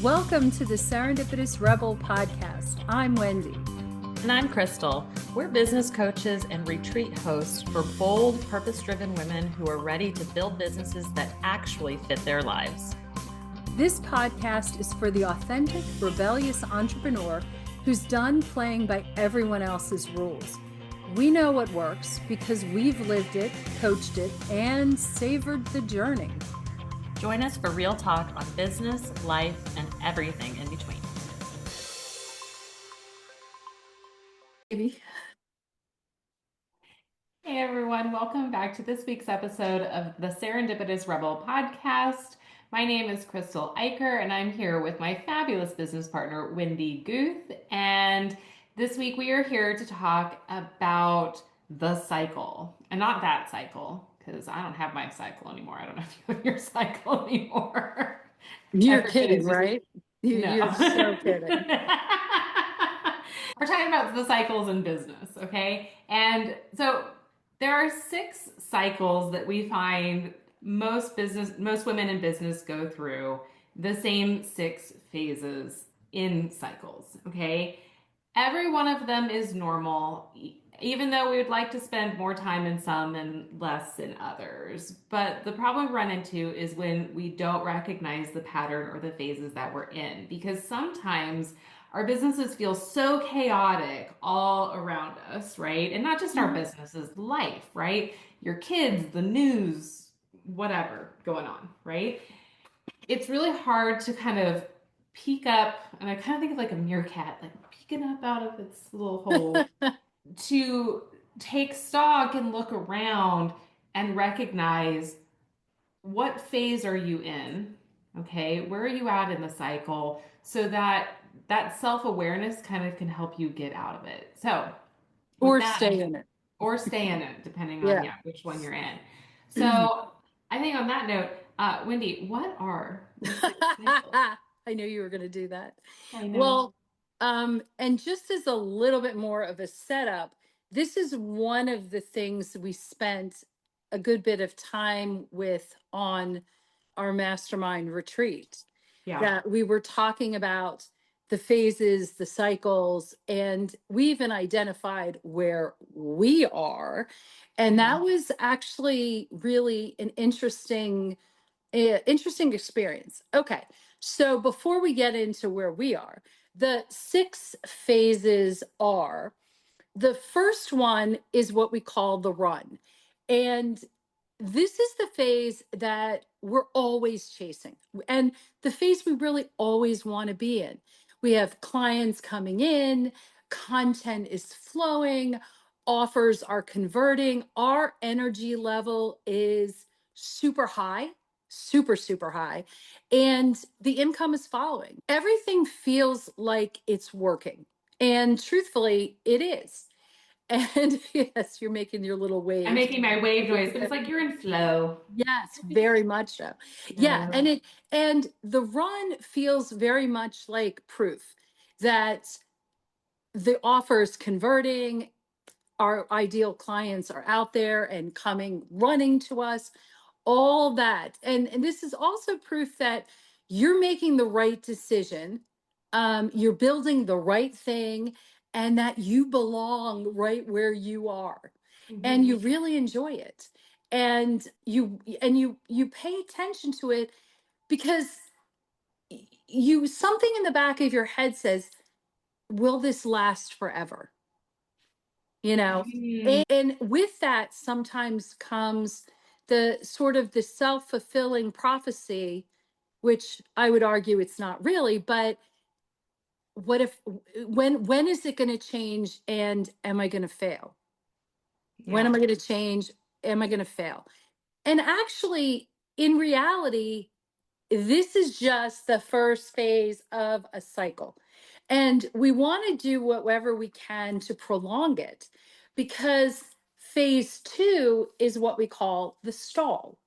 Welcome to the Serendipitous Rebel podcast. I'm Wendy. And I'm Krystal. We're business coaches and retreat hosts for bold, purpose-driven women who are ready to build businesses that actually fit their lives. This podcast is for the authentic, rebellious entrepreneur who's done playing by everyone else's rules. We know what works because we've lived it, coached it, and savored the journey. Join us for real talk on business, life, and everything in between. Hey everyone, welcome back to this week's episode of the Serendipitous Rebel podcast. My name is Krystal Eicher, and I'm here with my fabulous business partner, Wendy Guth. And this week we are here to talk about the cycle, and not that cycle, because I don't have my cycle anymore. I don't know if you have your cycle anymore. You're kidding, right? No. You're so kidding. We're talking about the cycles in business, okay? And so there are 6 cycles that we find most women in business go through, the same 6 phases in cycles, okay? Every one of them is normal, even though we would like to spend more time in some and less in others. But the problem we run into is when we don't recognize the pattern or the phases that we're in, because sometimes our businesses feel so chaotic all around us, right? And not just our businesses, life, right? Your kids, the news, whatever going on, right? It's really hard to kind of peek up, and I kind of think of like a meerkat, like peeking up out of its little hole to take stock and look around and recognize, what phase are you in? Okay, where are you at in the cycle? So that self-awareness kind of can help you get out of it. So, Or stay in it. Or stay in it, depending on which one you're in. So I think on that note, Wendy, what are the 6 cycles? I knew you were going to do that. I know. Well, and just as a little bit more of a setup, this is one of the things we spent a good bit of time with on our mastermind retreat. Yeah. That we were talking about the phases, the cycles, and we even identified where we are. And that was actually really an interesting experience. Okay. So before we get into where we are, the 6 phases are, the first one is what we call the run. And this is the phase that we're always chasing, and the phase we really always want to be in. We have clients coming in, content is flowing, offers are converting, our energy level is super high, super high, and the income is following. Everything feels like it's working, and truthfully, it is. And yes, you're making your little wave. I'm making my wave noise, but it's like you're in flow. Yes, very much so. Yeah, and the run feels very much like proof that the offers converting, our ideal clients are out there and coming running to us, all that. And this is also proof that you're making the right decision, you're building the right thing, and that you belong right where you are, and you really enjoy it, and you pay attention to it because you, something in the back of your head says, will this last forever? And with that sometimes comes the sort of the self-fulfilling prophecy, which I would argue it's not really, but what if, when is it going to change, and am I going to fail? When am I going to change? Am I going to fail? And actually, in reality, this is just the first phase of a cycle. And we want to do whatever we can to prolong it, because phase 2 is what we call the stall.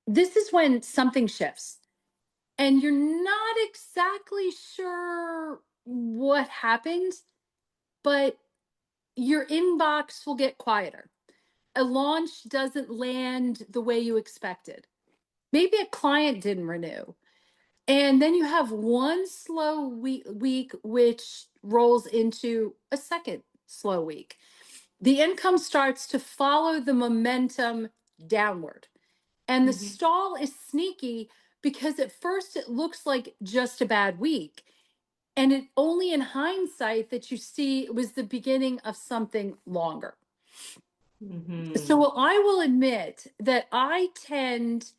This is when something shifts and you're not exactly sure what happened, but your inbox will get quieter. A launch doesn't land the way you expected. Maybe a client didn't renew. And then you have one slow week, which rolls into a second slow week. The income starts to follow the momentum downward. And the Mhm. stall is sneaky because at first it looks like just a bad week. And it only in hindsight that you see it was the beginning of something longer. So Mhm. well, I will admit that I tend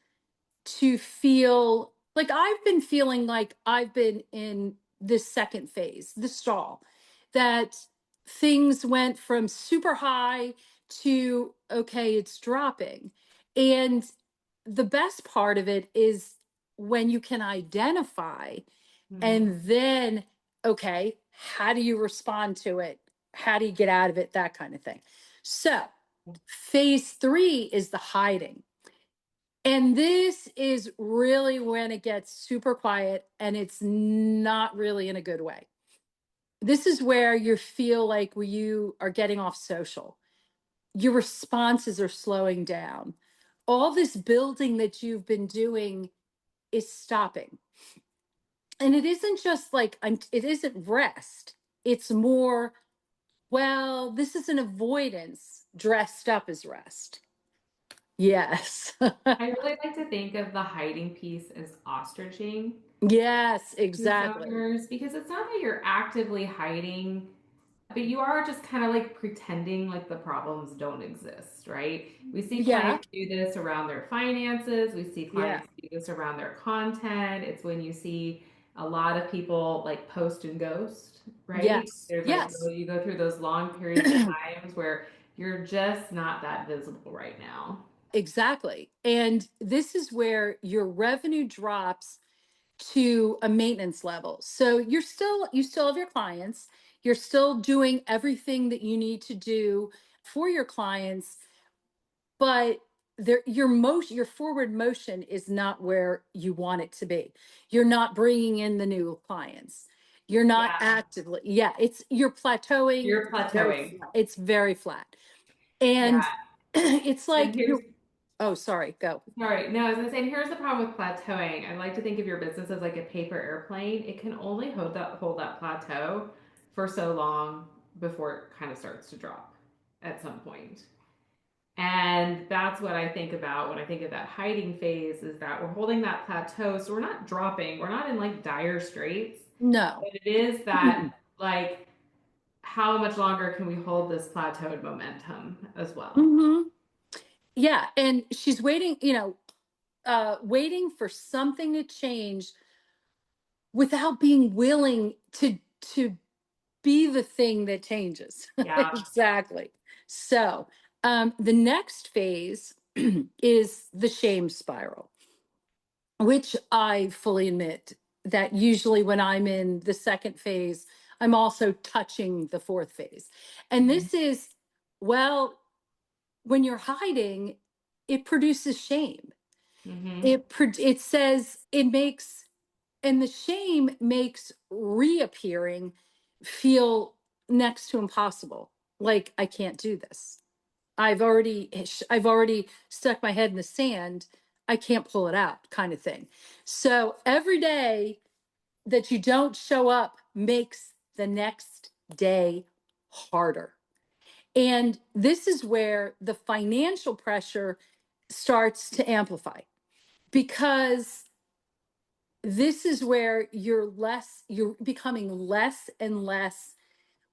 to feel like I've been feeling like I've been in this second phase, the stall, that things went from super high to okay, it's dropping. And the best part of it is when you can identify Mhm. and then, okay, how do you respond to it? How do you get out of it? That kind of thing. So, phase three is the hiding. And this is really when it gets super quiet and it's not really in a good way. This is where you feel like you are getting off social. Your responses are slowing down. All this building that you've been doing is stopping. And it isn't just like it isn't rest. It's more, well, this is an avoidance dressed up as rest. Yes. I really like to think of the hiding piece as ostriching Yes, business exactly. owners because it's not that you're actively hiding, but you are just kind of like pretending like the problems don't exist, right? We see Yeah. clients do this around their finances, we see Yeah. clients do this around their content. It's when you see a lot of people like post and ghost, right? Yes. There's like Yes. you go through those long periods of times where you're just not that visible right now. Exactly. And this is where your revenue drops to a maintenance level. So you still have your clients, you're still doing everything that you need to do for your clients, but your forward motion is not where you want it to be. You're not bringing in the new clients. You're not Yeah, actively. Yeah, you're plateauing. you're Very plateauing. flat. It's very flat. Yeah. And it's And like here's you oh, sorry, go. Sorry, no, I was gonna say, and here's the problem with plateauing. I like to think of your business as like a paper airplane. It can only hold that plateau for so long before it kind of starts to drop at some point. And that's what I think about when I think of that hiding phase is that we're holding that plateau. So we're not dropping, we're not in like dire straits, No. but it is that like how much longer can we hold this plateaued momentum as well? Hmm. Yeah, and she's waiting, waiting for something to change without being willing to be the thing that changes. Yeah. Exactly. So, the next phase is the shame spiral, which I fully admit that usually when I'm in the second phase, I'm also touching the fourth phase. And this is, well, when you're hiding, it produces shame. Mm-hmm. It says it makes, and the shame makes reappearing feel next to impossible. Like I can't do this. I've already stuck my head in the sand. I can't pull it out, kind of thing. So every day that you don't show up makes the next day harder. And this is where the financial pressure starts to amplify because this is where you're becoming less and less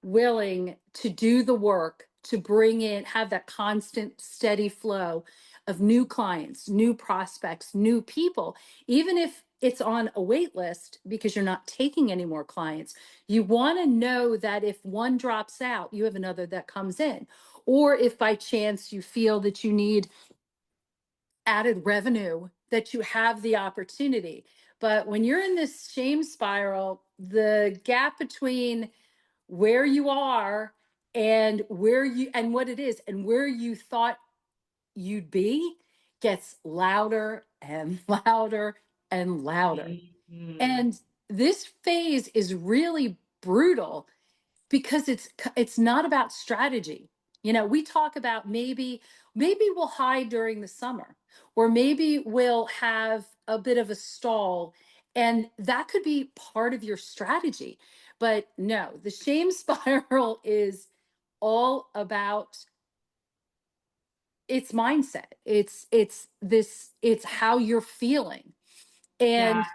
willing to do the work to bring in, have that constant, steady flow of new clients, new prospects, new people, even if it's on a wait list because you're not taking any more clients. You want to know that if one drops out, you have another that comes in. Or if by chance you feel that you need added revenue, that you have the opportunity. But when you're in this shame spiral, the gap between where you are and what it is and where you thought you'd be gets louder and louder and louder. Mm-hmm. And this phase is really brutal because it's not about strategy. We talk about maybe we'll hide during the summer, or maybe we'll have a bit of a stall And that could be part of your strategy. But no, the shame spiral is all about, it's mindset. It's how you're feeling. Yeah, And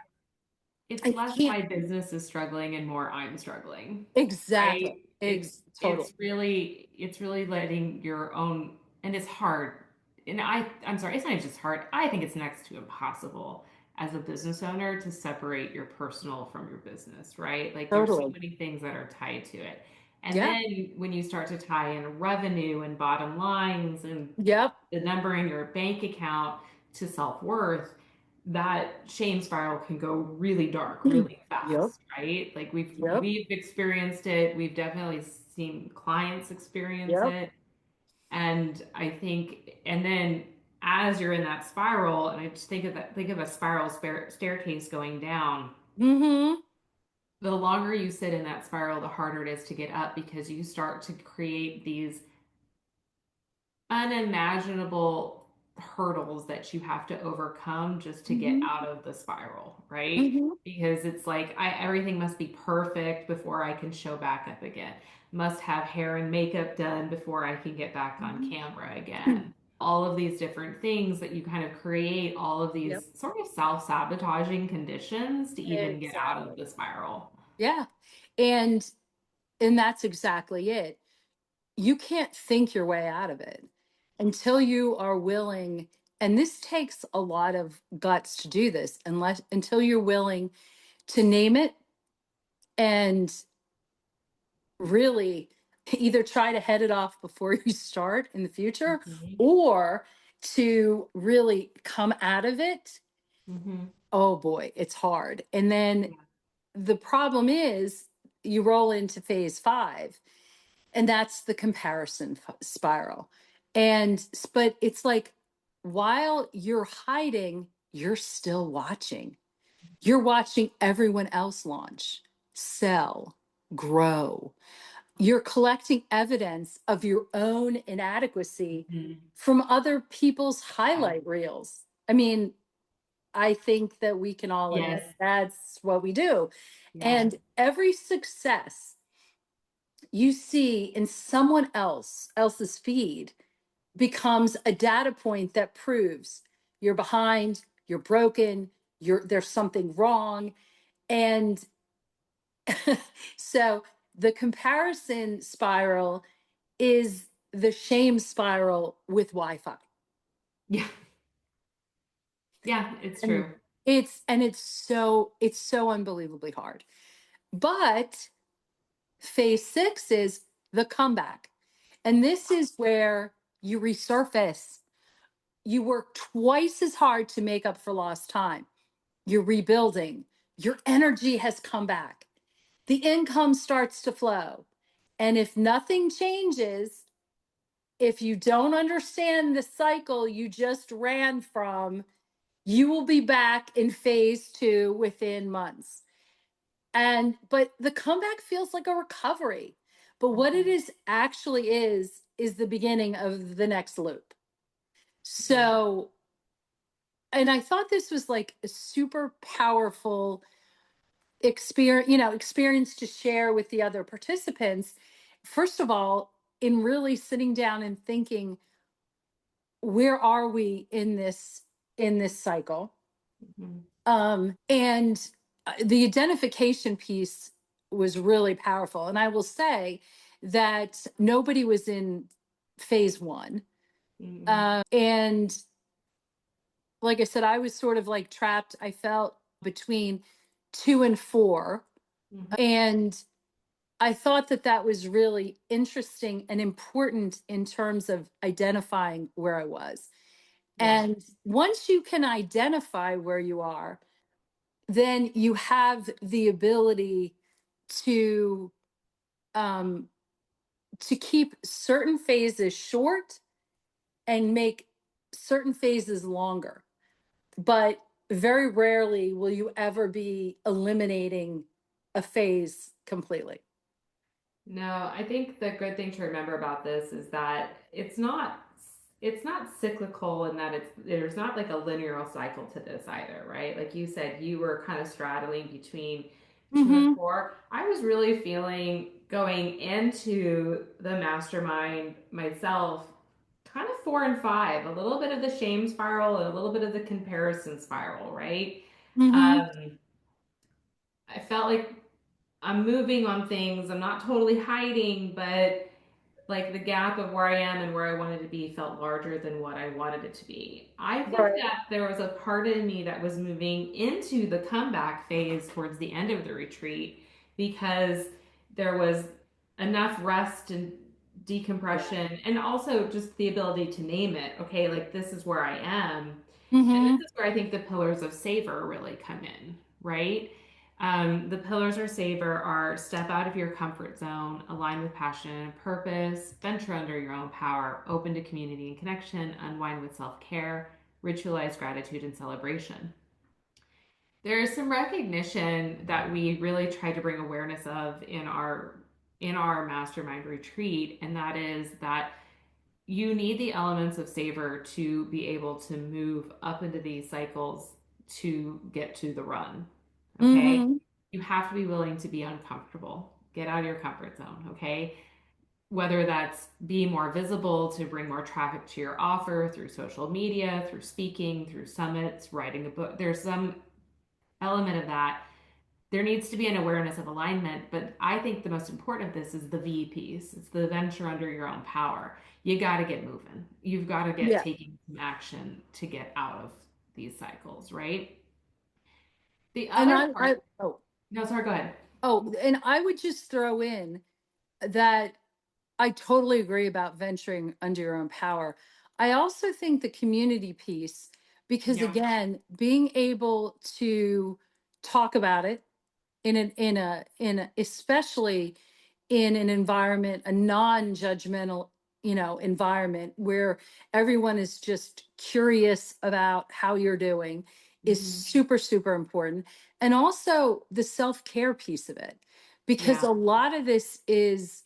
it's I less can't. my business is struggling and more I'm struggling, Exactly. right? It's Totally. really letting your own, and it's hard. And I'm sorry, it's not just hard. I think it's next to impossible as a business owner to separate your personal from your business, right? Like there's so Totally. many things that are tied to it. And Yeah. then when you start to tie in revenue and bottom lines and Yep. the number in your bank account to self-worth, that shame spiral can go really dark really Yep. fast, right? Like Yep. we've experienced it. We've definitely seen clients experience Yep. it. And I think, and then as you're in that spiral, and I just think of a spiral staircase going down. Mm-hmm. The longer you sit in that spiral, the harder it is to get up because you start to create these unimaginable hurdles that you have to overcome just to get Mm-hmm. out of the spiral, right? Mm-hmm. Because it's like everything must be perfect before I can show back up again. Must have hair and makeup done before I can get back on camera Mm-hmm. again. All of these different things that you kind of create, all of Yep. these sort of self-sabotaging conditions to even get out of Exactly. the spiral. Yeah. And that's exactly it. You can't think your way out of it until you are willing, and this takes a lot of guts to do this, until you're willing to name it and really either try to head it off before you start in the future, Mm-hmm. or to really come out of it. Mm-hmm. Oh boy, it's hard. And then Yeah. the problem is you roll into phase 5, and that's the comparison spiral. But it's like, while you're hiding, you're still watching. You're watching everyone else launch, sell, grow. You're collecting evidence of your own inadequacy Mm-hmm. from other people's Yeah. highlight reels. I mean, I think that we can all Yes. admit that's what we do. Yeah. And every success you see in someone else's feed becomes a data point that proves you're behind, you're broken, there's something wrong. And so the comparison spiral is the shame spiral with Wi-Fi. Yeah. Yeah, it's And true. it's so unbelievably hard. But phase 6 is the comeback. And this is where you resurface. You work twice as hard to make up for lost time. You're rebuilding. Your energy has come back. The income starts to flow. And if nothing changes, if you don't understand the cycle you just ran from, you will be back in phase 2 within months. But the comeback feels like a recovery. But what it is actually is the beginning of the next loop. Yeah. So, and I thought this was like a super powerful experience to share with the other participants. First of all, in really sitting down and thinking, where are we in this cycle? Mhm. And the identification piece was really powerful. And I will say that nobody was in phase 1. Mhm. And like I said, I was sort of like trapped. I felt between 2 and 4. Mhm. And I thought that that was really interesting and important in terms of identifying where I was. Yeah. And once you can identify where you are, then you have the ability to um, to keep certain phases short and make certain phases longer. But very rarely will you ever be eliminating a phase completely. No, I think the good thing to remember about this is that it's not. it's not cyclical in that there's not like a linear cycle to this either, right? Like you said, you were kind of straddling between 2 and 4. I was really feeling going into the mastermind myself, kind of 4 and 5, a little bit of the shame spiral and a little bit of the comparison spiral, right? Mm-hmm. Um, I felt like I'm moving on things. I'm not totally hiding, but like the gap of where I am and where I wanted to be felt larger than what I wanted it to be. I think Right. that there was a part of me that was moving into the comeback phase towards the end of the retreat because there was enough rest and decompression and also just the ability to name it. Okay, like this is where I am. And this Mm-hmm. is where I think the pillars of savor really come in, right? The pillars or savor are step out of your comfort zone, align with passion and purpose, venture under your own power, open to community and connection, unwind with self care, ritualize gratitude and celebration. There is some recognition that we really try to bring awareness of in our mastermind retreat, and that is that you need the elements of savor to be able to move up into these cycles to get to the run. Okay. Mm-hmm. You have to be willing to be uncomfortable, get out of your comfort zone. Okay. Whether that's be more visible to bring more traffic to your offer through social media, through speaking, through summits, writing a book, there's some element of that. There needs to be an awareness of alignment, but I think the most important of this is the V piece. It's the venture under your own power. You got to get moving. You've got to get Yeah. taking some action to get out of these cycles, right? The And other I part, no, sorry, go ahead. and I would just throw in that I totally agree about venturing under your own power. I also think the community piece, because Yeah, again, being able to talk about it especially in an environment, a non-judgmental, environment where everyone is just curious about how you're doing is hmm, super, super important. And also the self-care piece of it, because yeah, a lot of this is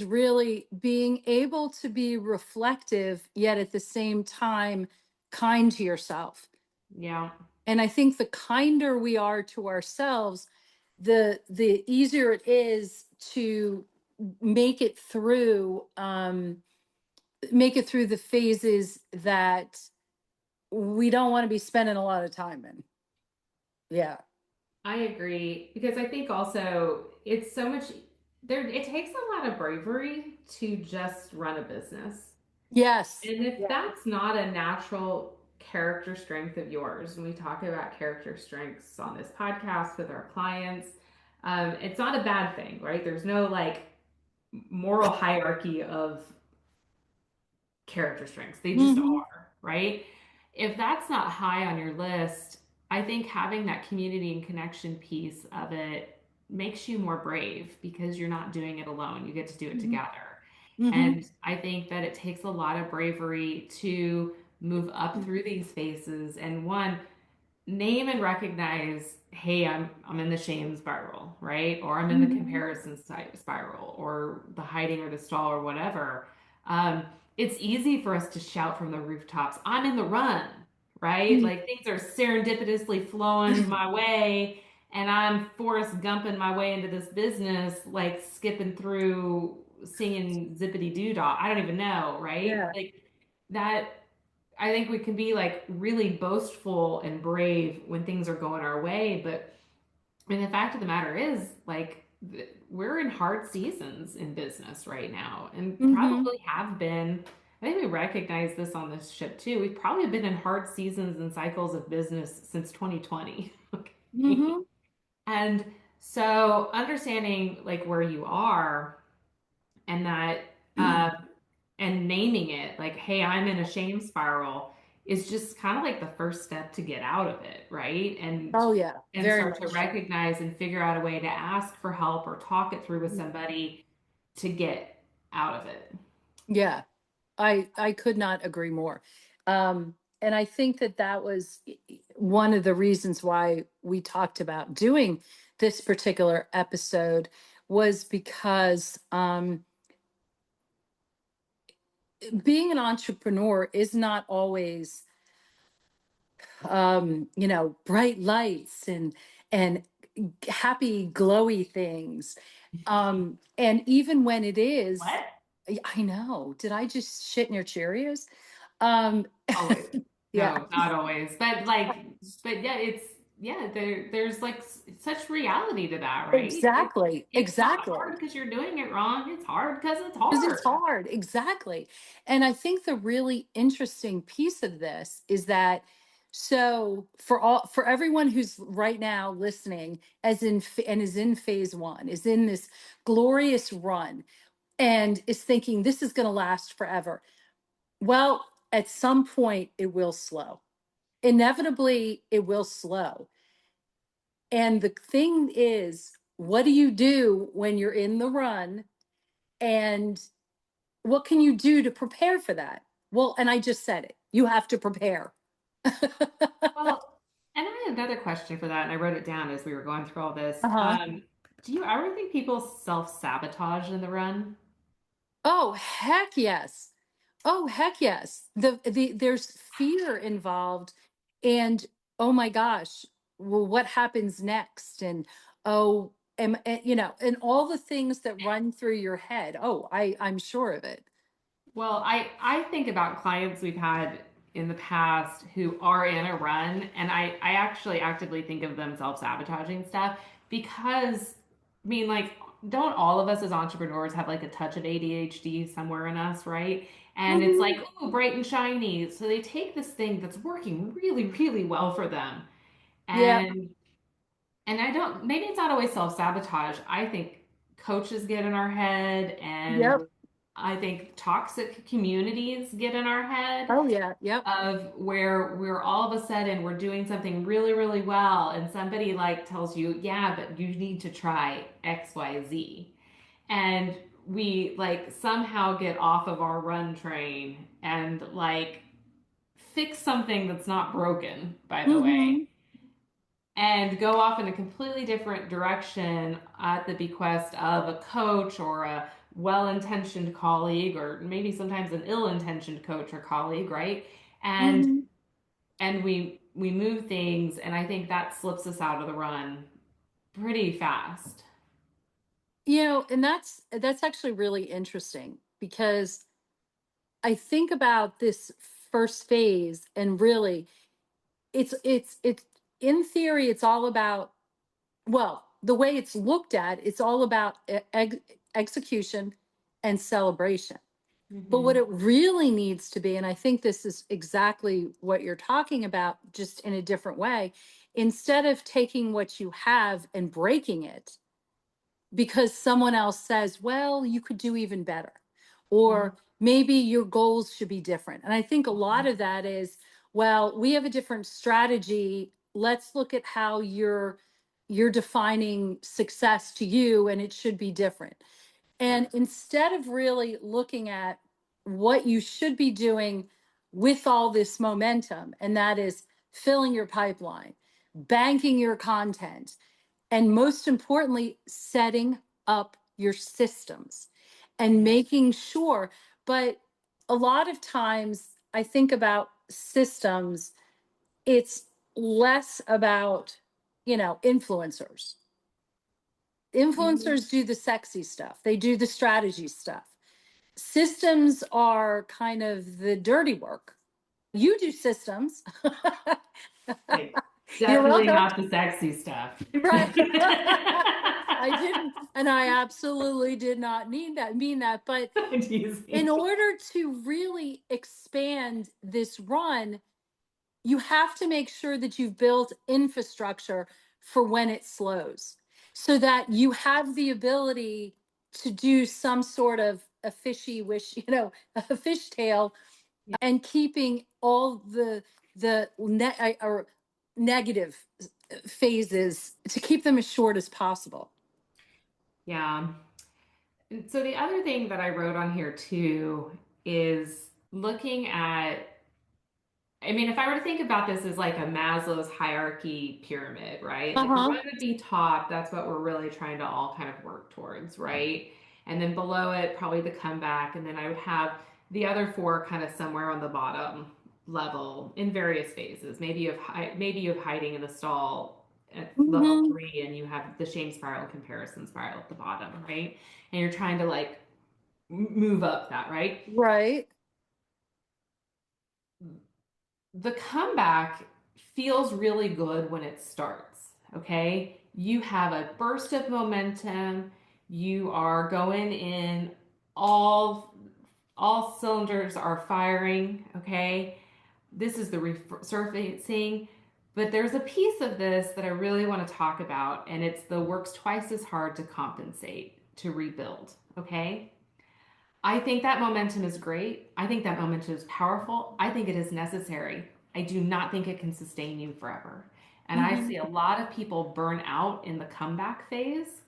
really being able to be reflective, yet at the same time, kind to yourself. yeah. And I think the kinder we are to ourselves, the easier it is to make it through, make it through the phases that we don't want to be spending a lot of time in. Yeah. I agree because I think also it's so much there. It takes a lot of bravery to just run a business. Yes. And if Yeah. that's not a natural character strength of yours, and we talk about character strengths on this podcast with our clients, it's not a bad thing, right? There's no like moral hierarchy of character strengths. They just Mm-hmm. are, right? If that's not high on your list, I think having that community and connection piece of it makes you more brave because you're not doing it alone. You get to do it Mm-hmm. together. Mm-hmm. And I think that it takes a lot of bravery to move up through these phases. And one, name and recognize, hey, I'm in the shame spiral, right? Or I'm in the Mm-hmm. comparison spiral, or the hiding or the stall or whatever. Um, it's easy for us to shout from the rooftops, I'm in the run, right? Like things are serendipitously flowing my way, and I'm Forrest Gumping my way into this business, like skipping through singing zippity doo dah. I don't even know, right? Yeah. Like that I think we can be like really boastful and brave when things are going our way, but the fact of the matter is, like, we're in hard seasons in business right now, and Mm-hmm. probably have been. I think we recognize this on this ship too. We've probably been in hard seasons and cycles of business since 2020. Okay. Mm-hmm. And so understanding like where you are and that uh, and naming it like, hey, I'm in a shame spiral is just kind of like the first step to get out of it, right? Oh yeah, And very start to much. recognize and figure out a way to ask for help or talk it through with somebody to get out of it. Yeah. I could not agree more. And I think that that was one of the reasons why we talked about doing this particular episode was because being an entrepreneur is not always bright lights and happy glowy things. And even when it is, What? I know, did I just shit in your Cheerios? um Always. yeah, No, not always. But yeah, there's like such reality to that, right? exactly, It's not exactly. hard because you're doing it wrong. It's hard because it's Because it's hard. hard, exactly. And I think the really interesting piece of this is that, so for everyone who's right now listening, and is in phase one, is in this glorious run, and is thinking this is going to last forever. Well, at some point it will slow. Inevitably, it will slow. And the thing is, what do you do when you're in the run? And what can you do to prepare for that? Well, and I just said it. You have to prepare. Well, and I had another question for that, and I wrote it down as we were going through all this. Uh-huh. Do you ever think people self-sabotage in the run? Oh, heck yes. Oh, heck yes. There's fear involved, and oh my gosh, well, what happens next? And oh, and all the things that run through your head. Oh, I'm sure of it. Well, I think about clients we've had in the past who are in a run, and I actually actively think of them self-sabotaging stuff because, I mean, like, don't all of us as entrepreneurs have like a touch of ADHD somewhere in us, right? And it's like, Mhm. oh, bright and shiny. So they take this thing that's working really, really well for them. Yep. And I don't, maybe it's not always self-sabotage. I think coaches get in our head, and Yep. I think toxic communities get in our head Oh yeah. Yep. of where we're all of a sudden we're doing something really, really well, and somebody like tells you, yeah, but you need to try XYZ. And we like somehow get off of our run train and like fix something that's not broken, by the way, Hmm. and go off in a completely different direction at the bequest of a coach or a well-intentioned colleague, or maybe sometimes an ill-intentioned coach or colleague, right? and Hmm. and we move things, and I think that slips us out of the run pretty fast. And that's actually really interesting because I think about this first phase, and really it's in theory it's all about, well, the way it's looked at, it's all about execution and celebration. But what Mm-hmm. it really needs to be, and I think this is exactly what you're talking about, just in a different way, instead of taking what you have and breaking it because someone else says, well, you could do even better, or maybe your goals should be different. And I think a lot of that is, well, we have a different strategy. Let's look at how you're defining success to you, and it should be different. Yeah. And instead of really looking at what you should be doing with all this momentum, and that is filling your pipeline, banking your content, and most importantly, setting up your systems and Yeah. making sure. But a lot of times, I think about systems, it's less about, influencers. Mhm. Influencers do the sexy stuff, they do the strategy stuff. Systems are kind of the dirty work. You do systems. Like, You're definitely welcome. not the sexy stuff. Right. I didn't, and I absolutely did not mean that. But I'm in teasing. order to really expand this run, you have to make sure that you've built infrastructure for when it slows, so that you have the ability to do some sort of a fishy wish, a fishtail, and keeping all or negative phases, to keep them as short as possible. Yeah. And so the other thing that I wrote on here too is looking at, I mean, if I were to think about this as like a Maslow's hierarchy pyramid, right? Like the Uh-huh. one would be top, that's what we're really trying to all kind of work towards, right? And then below it, probably the comeback. And then I would have The other four kind of somewhere on the bottom level in various phases. Maybe you have hiding in the stall at level Hmm. 3, and you have the shame spiral and comparison spiral at the bottom, right? And you're trying to like move up that, right? Right. The comeback feels really good when it starts, okay? You have a burst of momentum, you are going in, all cylinders are firing, okay? This is the resurfacing, but there's a piece of this that I really want to talk about, and it's the works twice as hard to compensate, to rebuild, okay? I think that momentum is great. I think that momentum is powerful. I think it is necessary. I do not think it can sustain you forever. And I Hmm. see a lot of people burn out in the comeback phase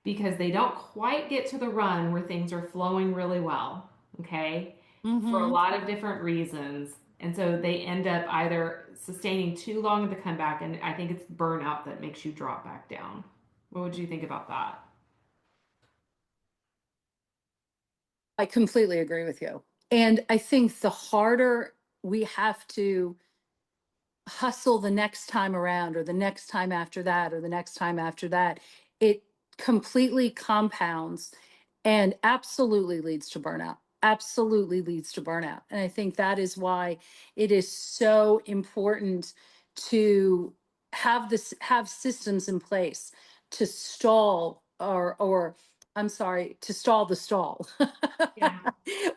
because they don't quite get to the run where things are flowing really well, okay, for a Hmm. lot of different reasons. And so they end up either sustaining too long in the comeback, and I think it's burnout that makes you drop back down. What would you think about that? I completely agree with you. And I think the harder we have to hustle the next time around, or the next time after that, or the next time after that, it completely compounds and absolutely leads to burnout. Absolutely leads to burnout. And I think that is why it is so important to have systems in place to stall, or I'm sorry, to stall the stall. Yeah.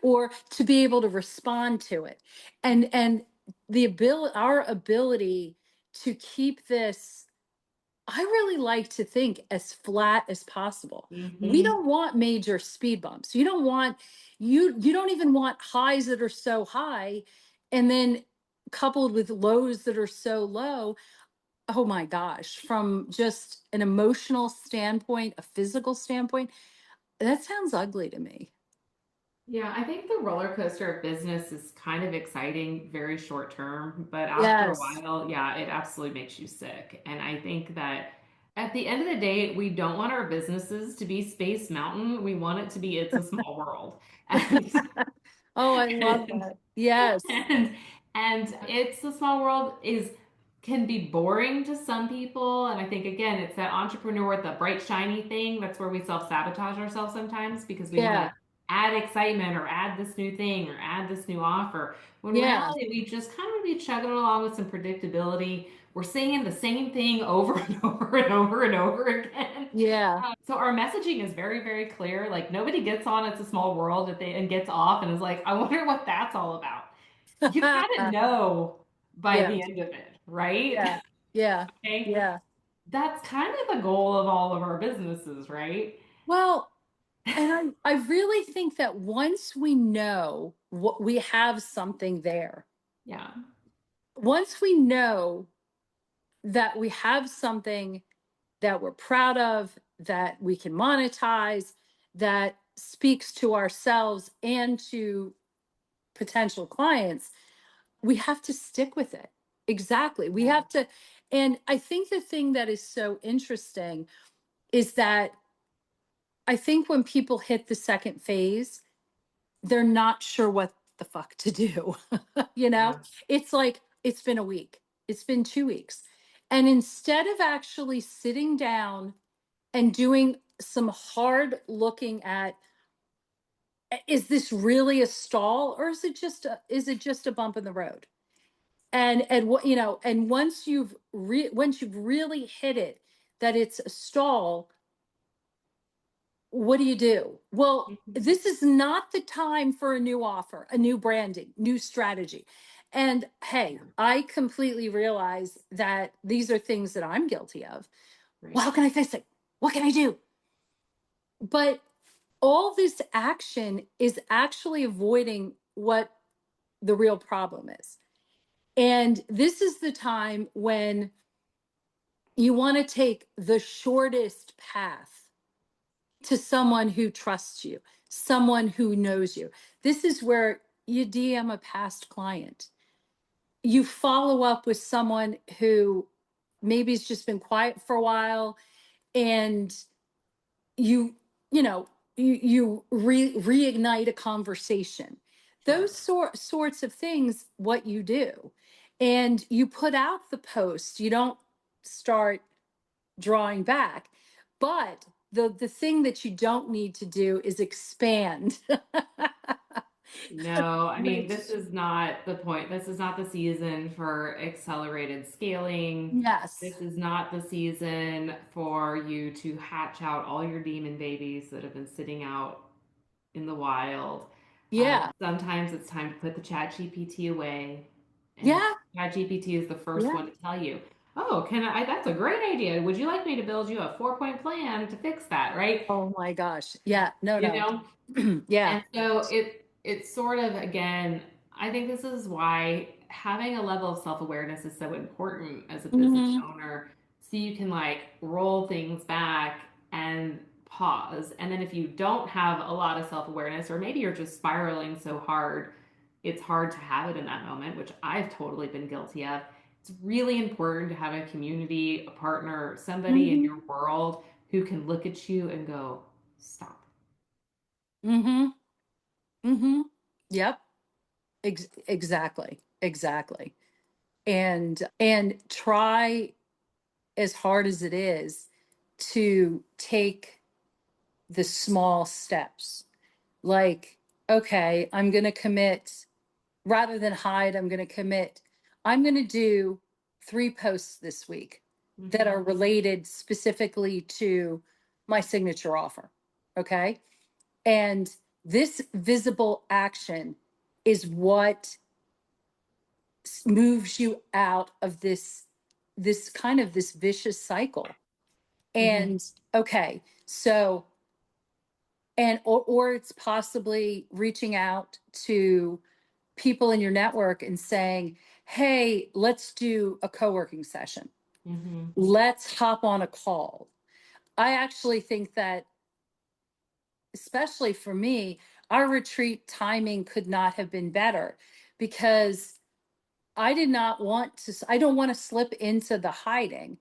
Or to be able to respond to it. And our ability to keep this, I really like to think, as flat as possible. We Mm-hmm. don't want major speed bumps. You don't want, you don't even want highs that are so high and then coupled with lows that are so low. Oh my gosh, from just an emotional standpoint, a physical standpoint, that sounds ugly to me. Yeah, I think the roller coaster of business is kind of exciting, very short term, but after a Yes. while, yeah, it absolutely makes you sick. And I think that at the end of the day, we don't want our businesses to be Space Mountain. We want it to be It's a Small World. And Oh, I love and that. Yes. and and It's a Small World is can be boring to some people, and I think again it's that entrepreneur, the bright shiny thing. That's where we self-sabotage ourselves sometimes because we want to Yeah. add excitement or add this new thing or add this new offer, when in Yeah. reality we just kind of be chugging along with some predictability. We're saying the same thing over and over and over and over again. Yeah. So our messaging is very, very clear. Like nobody gets on It's a Small World if they and gets off and is like, I wonder what that's all about. You kind of know by Yeah. the end of it, right? Yeah. Yeah. Okay. Yeah. That's kind of the goal of all of our businesses, right? Well, and I really think that once we know what we have something there, Yeah. once we know that we have something that we're proud of, that we can monetize, that speaks to ourselves and to potential clients, we have to stick with it. Exactly. We Yeah. have to. And I think the thing that is so interesting is that I think when people hit the second phase, they're not sure what the fuck to do. you know, Yeah. it's like, it's been a week, it's been 2 weeks. And instead of actually sitting down and doing some hard looking at, is this really a stall, or is it just a bump in the road? And what, and once you've really hit it, that it's a stall, what do you do? Well, Mhm. this is not the time for a new offer, a new branding, new strategy. And hey, Yeah. I completely realize that these are things that I'm guilty of. Well, Right. how can I fix it? What can I do? But all this action is actually avoiding what the real problem is. And this is the time when you want to take the shortest path to someone who trusts you, someone who knows you. This is where you DM a past client. You follow up with someone who maybe has just been quiet for a while, and you you know you reignite a conversation. Right. those sorts of things, what you do. And you put out the post, you don't start drawing back. But the thing that you don't need to do is expand. No, I mean, Which, this is not the point. This is not the season for accelerated scaling. yes. This is not the season for you to hatch out all your demon babies that have been sitting out in the wild. Yeah. Sometimes it's time to put the chat GPT away, and Yeah. chat GPT is the first Yeah. one to tell you, oh, can I, that's a great idea. Would you like me to build you a 4-point plan to fix that, right? Oh my gosh. Yeah. No, You no. know? Yeah. And so it's sort of, again, I think this is why having a level of self-awareness is so important as a business Hmm. owner. So you can like roll things back and pause. And then if you don't have a lot of self-awareness, or maybe you're just spiraling so hard, it's hard to have it in that moment, which I've totally been guilty of. It's really important to have a community, a partner, somebody in Hmm. your world who can look at you and go, stop. Hmm. Hmm. Yep. Exactly. Exactly. And try as hard as it is to take the small steps. Like, okay, I'm going to commit rather than hide, I'm going to commit. I'm going to do 3 posts this week that Mm-hmm. are related specifically to my signature offer. Okay. And this visible action is what moves you out of this kind of this vicious cycle. Mm-hmm. And okay, so and or it's possibly reaching out to people in your network and saying, hey, let's do a co-working session, Mm-hmm. let's hop on a call. I actually think that, especially for me, our retreat timing could not have been better, because I don't want to slip into the hiding.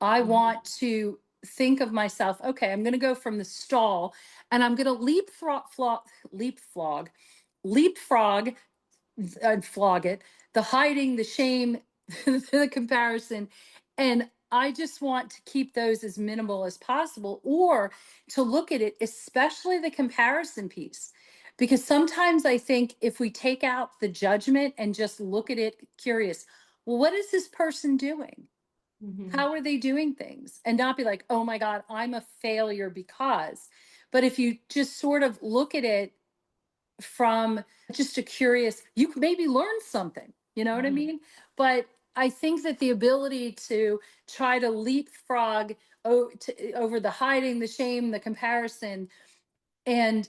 I Mm-hmm. want to think of myself, okay, I'm going to go from the stall and I'm going to leapfrog and flog it, the hiding, the shame, the comparison. And I just want to keep those as minimal as possible, or to look at it, especially the comparison piece. Because sometimes I think if we take out the judgment and just look at it curious, well, what is this person doing? Mm-hmm. How are they doing things? And not be like, oh my God, I'm a failure because. But if you just sort of look at it from just a curious, you could maybe learn something, you know what I Mm-hmm. mean? But I think that the ability to try to leapfrog over the hiding, the shame, the comparison, and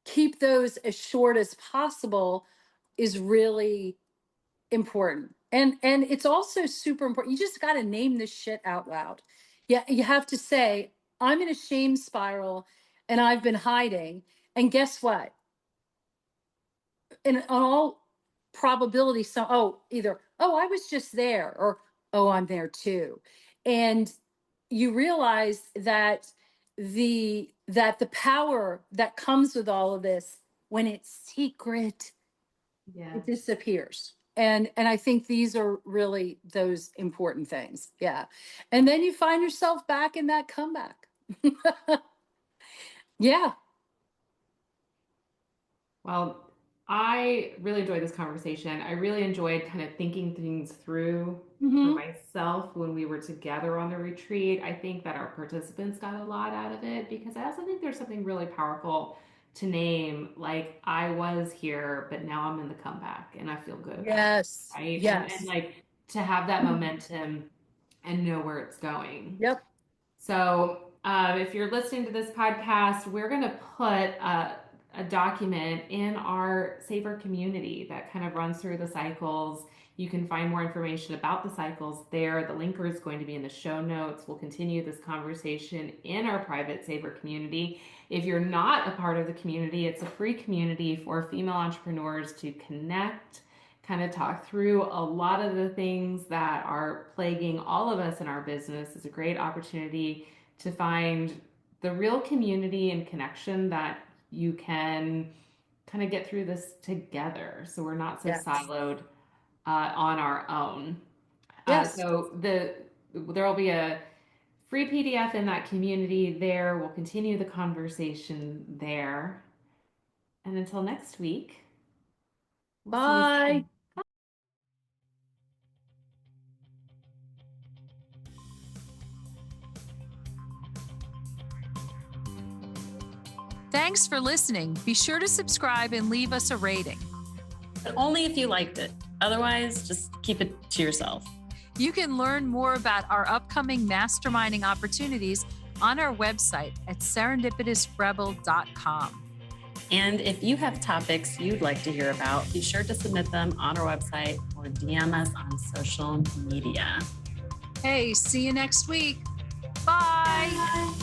keep those as short as possible is really important. And it's also super important. You just got to name this shit out loud. Yeah, you have to say, I'm in a shame spiral and I've been hiding. And guess what? In all probability, so either I was just there, or I'm there too. And you realize that the power that comes with all of this, when it's secret, Yeah. it disappears. And I think these are really those important things. Yeah. And then you find yourself back in that comeback. Yeah. Well, I really enjoyed this conversation. I really enjoyed kind of thinking things through for Hmm. myself when we were together on the retreat. I think that our participants got a lot out of it, because I also think there's something really powerful to name, like, I was here, but now I'm in the comeback and I feel good about it, Yes. right? And Yes. like to have that momentum and know where it's going. Yep. So, if you're listening to this podcast, we're going to put a document in our SAVOUR community that kind of runs through the cycles. You can find more information about the cycles there. The link is going to be in the show notes. We'll continue this conversation in our private SAVOUR community. If you're not a part of the community, it's a free community for female entrepreneurs to connect, kind of talk through a lot of the things that are plaguing all of us in our business. It's a great opportunity to find the real community and connection that you can kind of get through this together so we're not so Yes. siloed on our own. Yes. So there will be a free PDF in that community there. We'll continue the conversation there. And until next week, we'll see you Bye. soon. Thanks for listening. Be sure to subscribe and leave us a rating. But only if you liked it. Otherwise, just keep it to yourself. You can learn more about our upcoming masterminding opportunities on our website at serendipitousrebel.com. And if you have topics you'd like to hear about, be sure to submit them on our website or DM us on social media. Hey, see you next week. Bye. Bye.